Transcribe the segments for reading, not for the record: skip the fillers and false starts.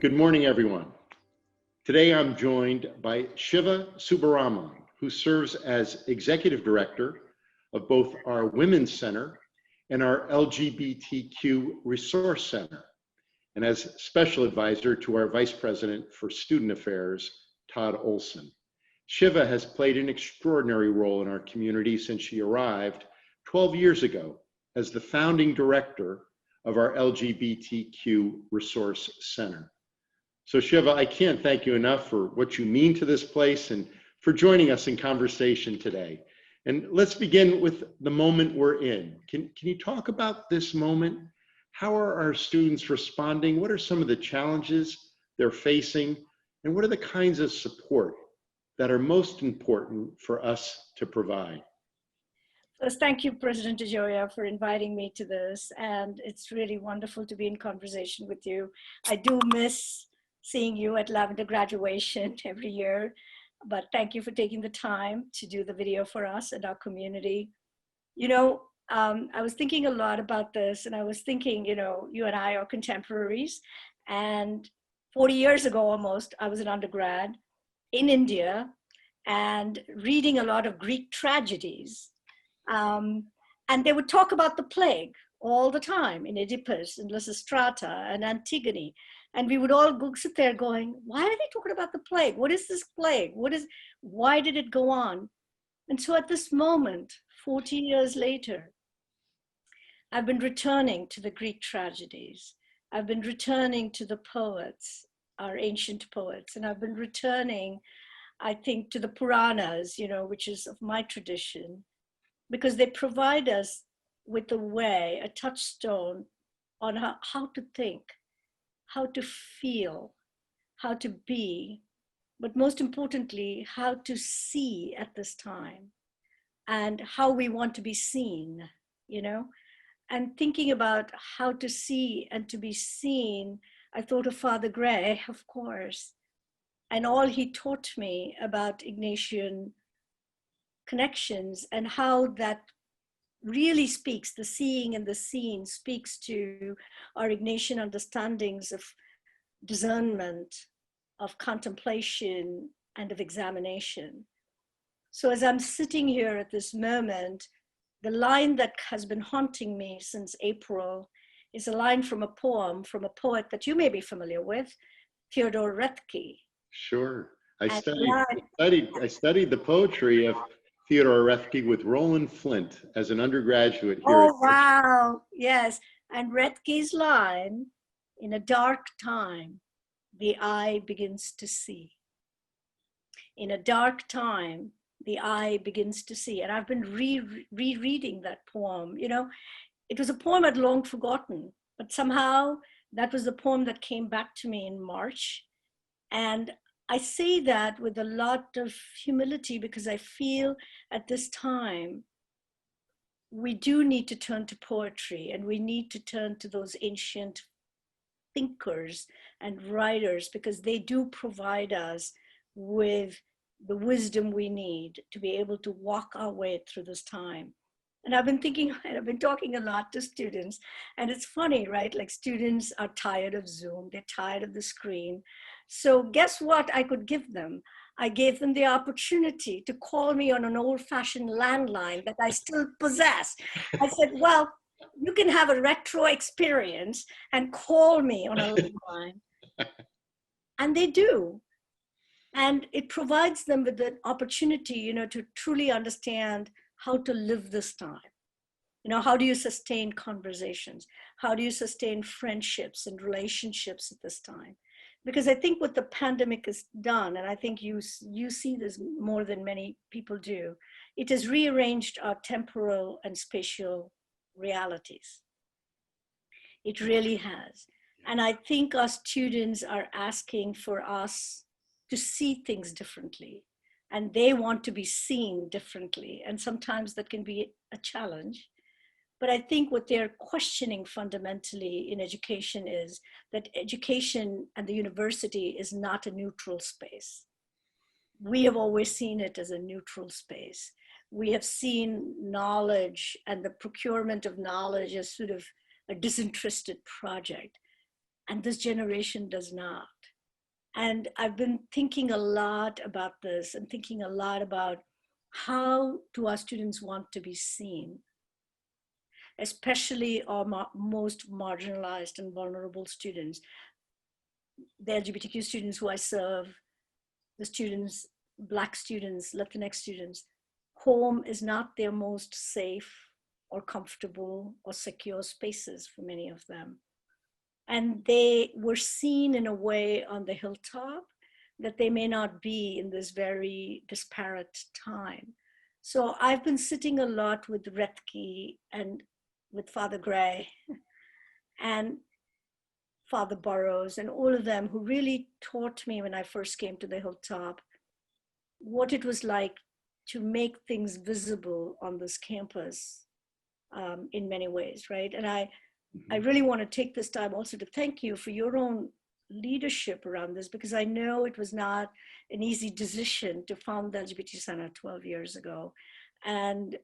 Good morning, everyone. Today I'm joined by Shiva Subbaraman, who serves as Executive Director of both our Women's Center and our LGBTQ Resource Center, and as Special Advisor to our Vice President for Student Affairs, Todd Olson. Shiva has played an extraordinary role in our community since she arrived 12 years ago as the founding director of our LGBTQ Resource Center. So Shiva, I can't thank you enough for what you mean to this place and for joining us in conversation today. And let's begin with the moment we're in. Can you talk about this moment? How are our students responding? What are some of the challenges they're facing? And what are the kinds of support that are most important for us to provide? First, thank you, President DeGioia, for inviting me to this. And it's really wonderful to be in conversation with you. I do miss seeing you at Lavender graduation every year, but thank you for taking the time to do the video for us and our community. You know, I was thinking a lot about this, and I was thinking, you know, you and I are contemporaries, and 40 years ago almost, I was an undergrad in India and reading a lot of Greek tragedies. And they would talk about the plague all the time in Oedipus and Lysistrata and Antigone. And we would all go sit there going, why are they talking about the plague? What is this plague? Why did it go on? And so at this moment, 40 years later, I've been returning to the Greek tragedies. I've been returning to the poets, our ancient poets. And I've been returning, I think, to the Puranas, you know, which is of my tradition, because they provide us with a way, a touchstone on how to think, how to feel, how to be, but most importantly, how to see at this time and how we want to be seen, you know? And thinking about how to see and to be seen, I thought of Father Gray, of course, and all he taught me about Ignatian connections and how that really speaks, the seeing and the seen speaks to our Ignatian understandings of discernment, of contemplation, and of examination. So as I'm sitting here at this moment, the line that has been haunting me since April is a line from a poem from a poet that you may be familiar with, Theodore Roethke. Sure. I studied the poetry of Theodore Roethke with Roland Flint as an undergraduate here. Oh, wow. Yes. And Roethke's line, in a dark time, the eye begins to see. In a dark time, the eye begins to see. And I've been rereading that poem. You know, it was a poem I'd long forgotten, but somehow that was the poem that came back to me in March. And I say that with a lot of humility because I feel at this time, we do need to turn to poetry and we need to turn to those ancient thinkers and writers because they do provide us with the wisdom we need to be able to walk our way through this time. And I've been thinking, and I've been talking a lot to students, and it's funny, right? Like students are tired of Zoom, they're tired of the screen. So guess what I could give them? I gave them the opportunity to call me on an old-fashioned landline that I still possess. I said, well, you can have a retro experience and call me on a landline. And they do. And it provides them with the opportunity, you know, to truly understand how to live this time. You know, how do you sustain conversations? How do you sustain friendships and relationships at this time? Because I think what the pandemic has done, and I think you see this more than many people do, it has rearranged our temporal and spatial realities. It really has. And I think our students are asking for us to see things differently. And they want to be seen differently. And sometimes that can be a challenge. But I think what they're questioning fundamentally in education is that education and the university is not a neutral space. We have always seen it as a neutral space. We have seen knowledge and the procurement of knowledge as sort of a disinterested project. And this generation does not. And I've been thinking a lot about this and thinking a lot about how do our students want to be seen, especially our most marginalized and vulnerable students, the LGBTQ students who I serve, the students, Black students, Latinx students. Home is not their most safe or comfortable or secure spaces for many of them. And they were seen in a way on the hilltop that they may not be in this very disparate time. So I've been sitting a lot with Retki and with Father Gray and Father Burrows and all of them, who really taught me when I first came to the hilltop what it was like to make things visible on this campus in many ways, right? And I really want to take this time also to thank you for your own leadership around this, because I know it was not an easy decision to found the LGBT Center 12 years ago. And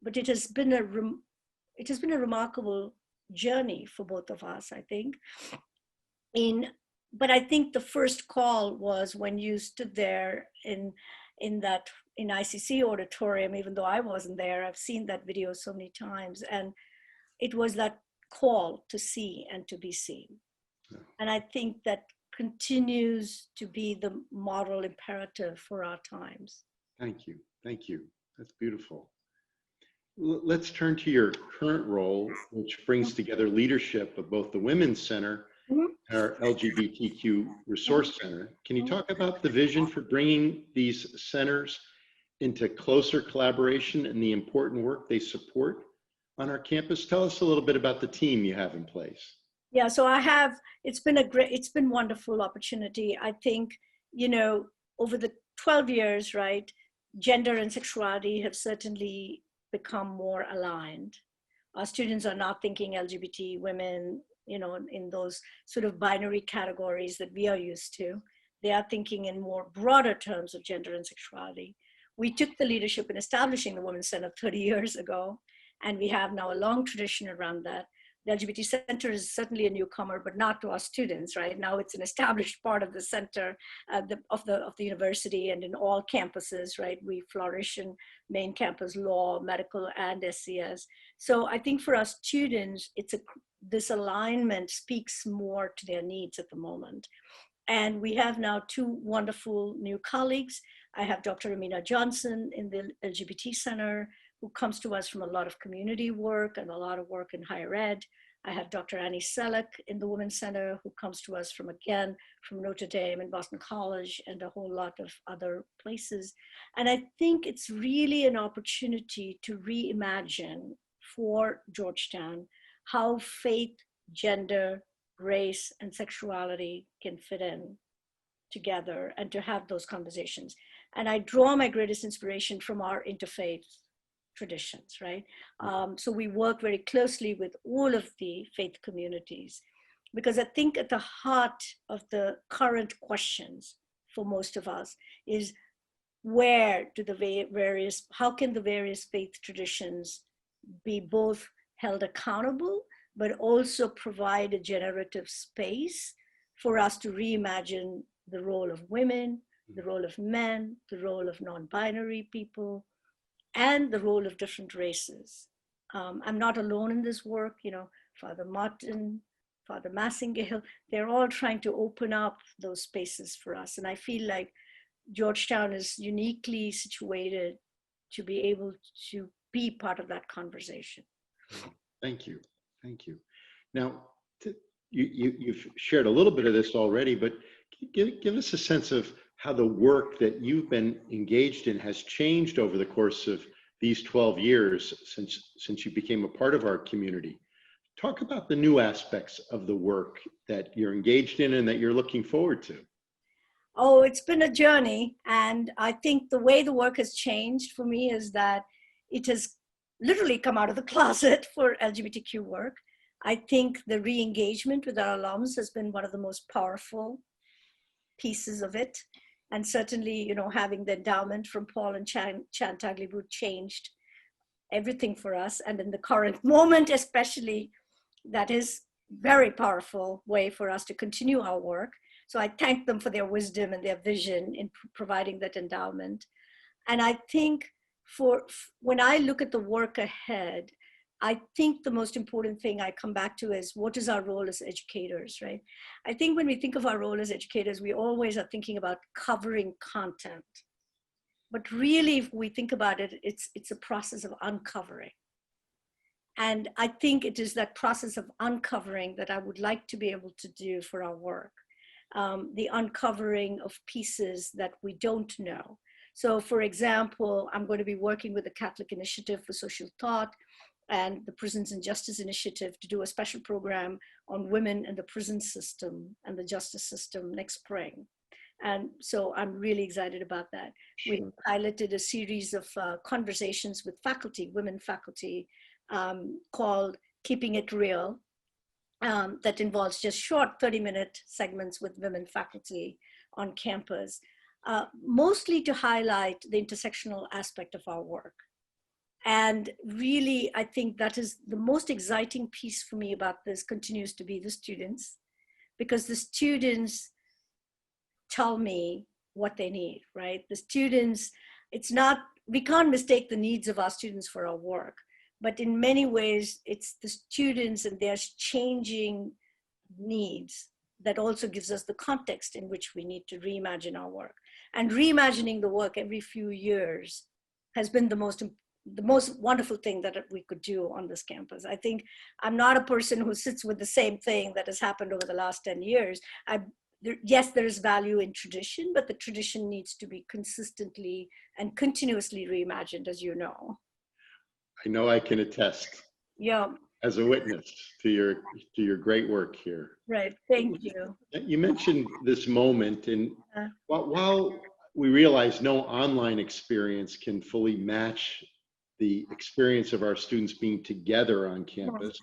but it has been a remarkable journey for both of us, I think. But I think the first call was when you stood there in ICC auditorium, even though I wasn't there. I've seen that video so many times, and it was that call to see and to be seen. Yeah. And I think that continues to be the moral imperative for our times. Thank you. Thank you. That's beautiful. Let's turn to your current role, which brings together leadership of both the Women's Center and our LGBTQ Resource Center. Can you talk about the vision for bringing these centers into closer collaboration and the important work they support on our campus? Tell us a little bit about the team you have in place. Yeah, so it's been wonderful opportunity. I think, over the 12 years, right, gender and sexuality have certainly become more aligned. Our students are not thinking LGBT women, in those sort of binary categories that we are used to. They are thinking in more broader terms of gender and sexuality. We took the leadership in establishing the Women's Center 30 years ago, and we have now a long tradition around that. The LGBT Center is certainly a newcomer, but not to our students, right? Now it's an established part of the center of the university and in all campuses, right? We flourish in main campus, law, medical, and SCS. So I think for our students, this alignment speaks more to their needs at the moment. And we have now two wonderful new colleagues. I have Dr. Amina Johnson in the LGBT Center, who comes to us from a lot of community work and a lot of work in higher ed. I have Dr. Annie Selleck in the Women's Center, who comes to us from Notre Dame and Boston College and a whole lot of other places. And I think it's really an opportunity to reimagine for Georgetown how faith, gender, race, and sexuality can fit in together and to have those conversations. And I draw my greatest inspiration from our interfaith traditions, right? So we work very closely with all of the faith communities, because I think at the heart of the current questions for most of us is how can the various faith traditions be both held accountable, but also provide a generative space for us to reimagine the role of women, the role of men, the role of non-binary people, and the role of different races. I'm not alone in this work, Father Martin, Father Massingale, they're all trying to open up those spaces for us. And I feel like Georgetown is uniquely situated to be able to be part of that conversation. Thank you. Thank you. Now, you've shared a little bit of this already, but give us a sense of how the work that you've been engaged in has changed over the course of these 12 years since you became a part of our community. Talk about the new aspects of the work that you're engaged in and that you're looking forward to. Oh, it's been a journey. And I think the way the work has changed for me is that it has literally come out of the closet for LGBTQ work. I think the re-engagement with our alums has been one of the most powerful pieces of it. And certainly, having the endowment from Paul and Chan Tagliabue changed everything for us. And in the current moment, especially, that is very powerful way for us to continue our work. So I thank them for their wisdom and their vision in providing that endowment. And I think when I look at the work ahead, I think the most important thing I come back to is what is our role as educators, right? I think when we think of our role as educators, we always are thinking about covering content. But really, if we think about it, it's a process of uncovering. And I think it is that process of uncovering that I would like to be able to do for our work. The uncovering of pieces that we don't know. So for example, I'm going to be working with the Catholic Initiative for Social Thought and the Prisons and Justice Initiative to do a special program on women in the prison system and the justice system next spring. And so I'm really excited about that. We piloted a series of conversations with faculty, women faculty, called Keeping It Real, that involves just short 30-minute segments with women faculty on campus, mostly to highlight the intersectional aspect of our work. And really, I think that is the most exciting piece for me about this continues to be the students, because the students tell me what they need, right? The students, we can't mistake the needs of our students for our work, but in many ways, it's the students and their changing needs that also gives us the context in which we need to reimagine our work. And reimagining the work every few years has been the most wonderful thing that we could do on this campus. I think I'm not a person who sits with the same thing that has happened over the last 10 years. Yes, there is value in tradition, but the tradition needs to be consistently and continuously reimagined, as you know. I know I can attest. Yeah. As a witness to your great work here. Right. Thank you. You mentioned this moment, and while we realize no online experience can fully match the experience of our students being together on campus,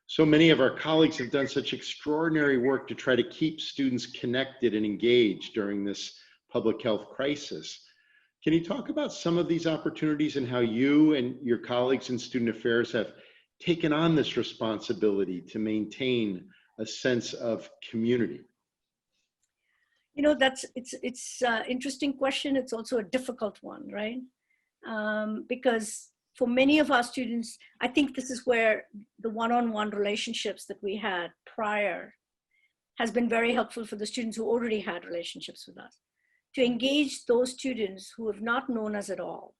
so many of our colleagues have done such extraordinary work to try to keep students connected and engaged during this public health crisis. Can you talk about some of these opportunities and how you and your colleagues in student affairs have taken on this responsibility to maintain a sense of community? You know, it's an interesting question. It's also a difficult one, right? Because for many of our students, I think this is where the one-on-one relationships that we had prior has been very helpful for the students who already had relationships with us. To engage those students who have not known us at all,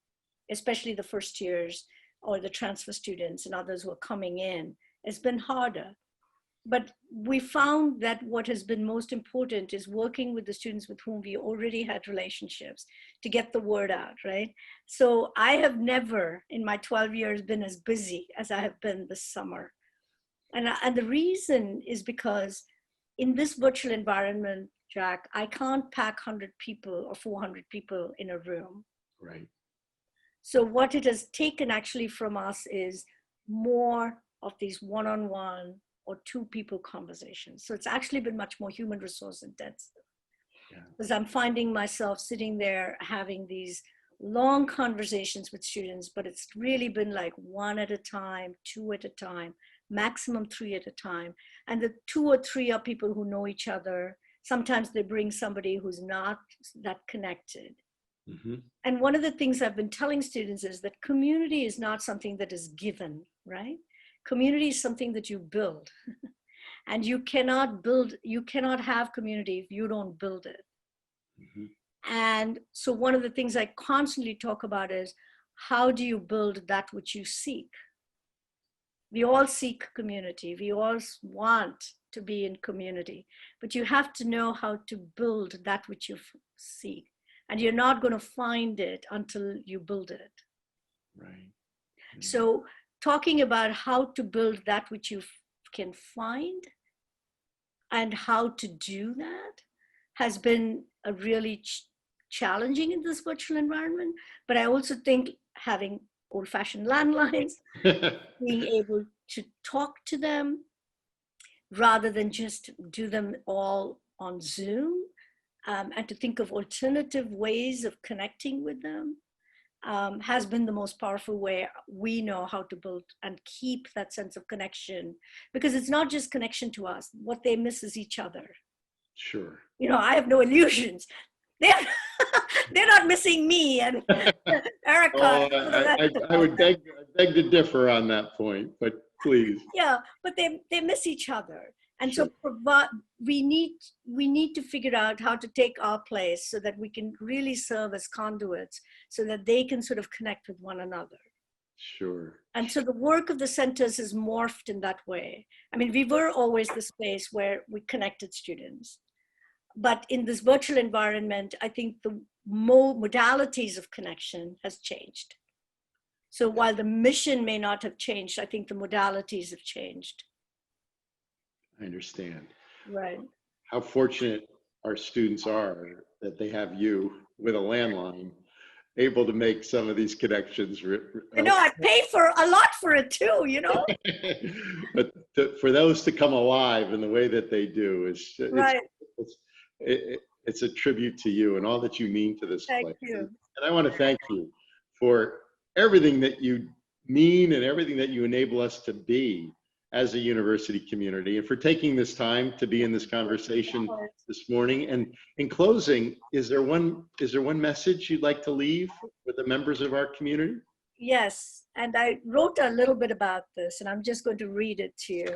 especially the first years or the transfer students and others who are coming in, has been harder. But we found that what has been most important is working with the students with whom we already had relationships to get the word out, right? So I have never in my 12 years been as busy as I have been this summer. And the reason is because in this virtual environment, Jack, I can't pack 100 people or 400 people in a room. Right. So what it has taken actually from us is more of these one-on-one or two people conversations. So it's actually been much more human resource intensive. Because I'm finding myself sitting there having these long conversations with students, but it's really been like one at a time, two at a time, maximum three at a time. And the two or three are people who know each other. Sometimes they bring somebody who's not that connected. Mm-hmm. And one of the things I've been telling students is that community is not something that is given, right? Community is something that you build. And you cannot have community if you don't build it. Mm-hmm. And so one of the things I constantly talk about is, how do you build that which you seek? We all seek community. We all want to be in community, but you have to know how to build that which you seek. And you're not going to find it until you build it. Right. Mm-hmm. So talking about how to build that which you can find and how to do that has been a really challenging in this virtual environment. But I also think having old-fashioned landlines, being able to talk to them rather than just do them all on Zoom, and to think of alternative ways of connecting with them has been the most powerful way we know how to build and keep that sense of connection, because it's not just connection to us. What they miss is each other. Sure. You know, I have no illusions. They're, they're not missing me and Erica. Oh, And all the rest of I us. would beg to differ on that point, but please. Yeah, but they miss each other. And Sure. so we need to figure out how to take our place so that we can really serve as conduits so that they can sort of connect with one another. Sure. And so the work of the centers is morphed in that way. I mean, we were always the space where we connected students. But in this virtual environment, I think the modalities of connection has changed. So while the mission may not have changed, I think the modalities have changed. I understand. Right. How fortunate our students are that they have you with a landline, able to make some of these connections. You know, I pay for a lot for it too, you know? But for those to come alive in the way that they do, Right. it's a tribute to you and all that you mean to this Thank place. you. And I want to thank you for everything that you mean and everything that you enable us to be as a university community, and for taking this time to be in this conversation this morning. And in closing, is there one message you'd like to leave with the members of our community? Yes, and I wrote a little bit about this, and I'm just going to read it to you.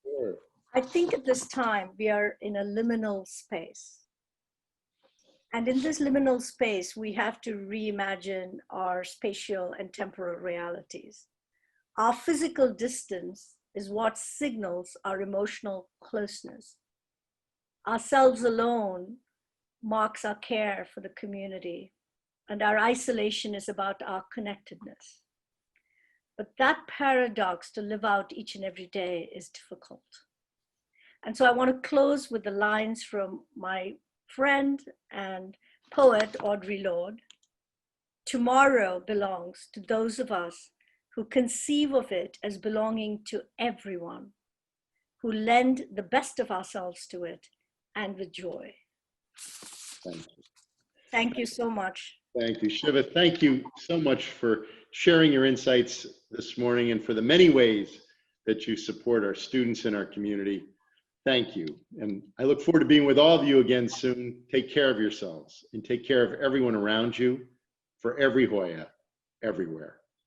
Sure. I think at this time we are in a liminal space. And in this liminal space, we have to reimagine our spatial and temporal realities. Our physical distance is what signals our emotional closeness. Ourselves alone marks our care for the community, and our isolation is about our connectedness. But that paradox to live out each and every day is difficult. And so I want to close with the lines from my friend and poet, Audre Lorde. Tomorrow belongs to those of us who conceive of it as belonging to everyone, who lend the best of ourselves to it, and with joy. Thank you. Thank you so much. Thank you, Shiva. Thank you so much for sharing your insights this morning and for the many ways that you support our students in our community. Thank you. And I look forward to being with all of you again soon. Take care of yourselves and take care of everyone around you. For every Hoya, everywhere.